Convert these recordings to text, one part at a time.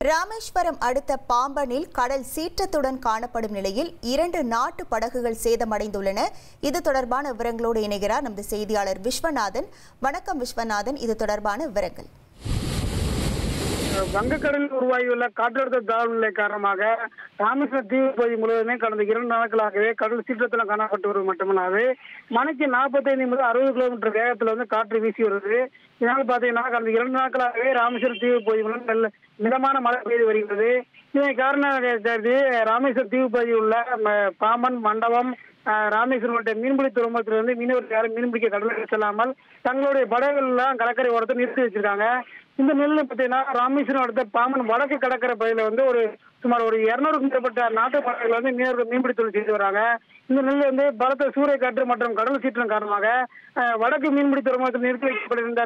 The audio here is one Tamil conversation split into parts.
ராமேஸ்வரம் அடுத்த பாம்பனில் கடல் சீற்றத்துடன் காணப்படும் நிலையில் 2 நாட்டு படகுகள் சேதமடைந்துள்ளன. இது தொடர்பான விவரங்களோடு இணைகிறார் நமது செய்தியாளர் விஸ்வநாதன். வணக்கம் விஸ்வநாதன், இது தொடர்பான விவரங்கள். வங்கக்கடலில் உருவாகியுள்ள காற்றழுத்த தாழ்வு நிலை காரணமாக ராமேஸ்வரம் தீவு பகுதி முழுவதுமே கடந்த 2 நாட்களாகவே கடல் சீற்றத்தில் காணப்பட்டு வருவது மட்டுமல்லாது மணிக்கு 45 முதல் 60 கிலோமீட்டர் வேகத்தில் காற்று வீசி வருது. இதனால் பார்த்தீங்கன்னா கடந்த 2 நாட்களாகவே ராமேஸ்வரம் தீவு பகுதி முழுவதும் நல்ல மிதமான மழை பெய்து வருகிறது. இதனை காரணமாக ராமேஸ்வரம் தீவு பகுதியில் உள்ள பாம்பன், மண்டபம், ராமேஸ்வரம் மீன்பிடி துறைமுகத்திலிருந்து மீனவர்கள் யாரும் மீன்பிடிக்க கடலுக்கு செல்லாமல் தங்களுடைய படகுகள் எல்லாம் கடற்கரை ஓரத்தை நிறுத்தி வச்சிருக்காங்க. இந்த நிலையில் பார்த்தீங்கன்னா ராமேஸ்வரம் அடுத்த பாம்பன் வடக்கு கடற்கரை பகுதியில் ஒரு சுமார் 200க்கும் மேற்பட்ட நாட்டு படகுகள் மீனவர்கள் மீன்பிடி தொழில் செய்து வராங்க. இந்த நிலையில் பலத்த சூறைக்காற்று மற்றும் கடல் சீற்றம் காரணமாக வடக்கு மீன்பிடி துறைமுகத்தில் நிறுத்தி வைக்கப்பட்டிருந்த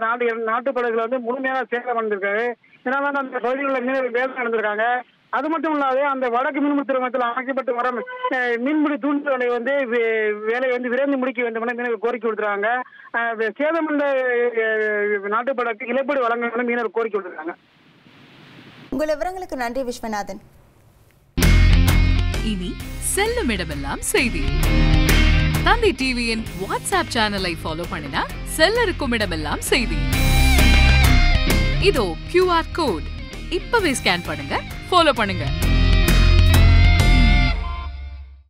நாட்டு படகுகள் முழுமையாக சேதமடைந்திருக்காரு. இதனால அந்த பகுதியில் உள்ள மீனவர்கள் வேலை நடந்திருக்காங்க. அது மட்டும் இல்லாத அந்த வடக்கு மீன்பிடி துறைமுகத்தில் அமைக்கப்பட்டு வரும் மீன்பிடி தூண்டுதலை வேலை விரைந்து முடிக்க வேண்டும் என மீனவர் கோரிக்கை விடுத்திருக்காங்க. சேதமடைந்த நாட்டு படகு இழப்பீடு வழங்க வேண்டும் மீனவர் கோரிக்கை விடுத்திருக்காங்க. உங்கள் விவரங்களுக்கு நன்றி விஸ்வநாதன். இனி செல்லும் இடமெல்லாம் செய்தி. தந்தி டிவியின் வாட்ஸ்அப் சேனலை ஃபாலோ பண்ணினா செல்ல இருக்கும் இடமெல்லாம் செய்தி. இதோ QR கோட் இப்பவே ஸ்கேன் பண்ணுங்க, ஃபாலோ பண்ணுங்க.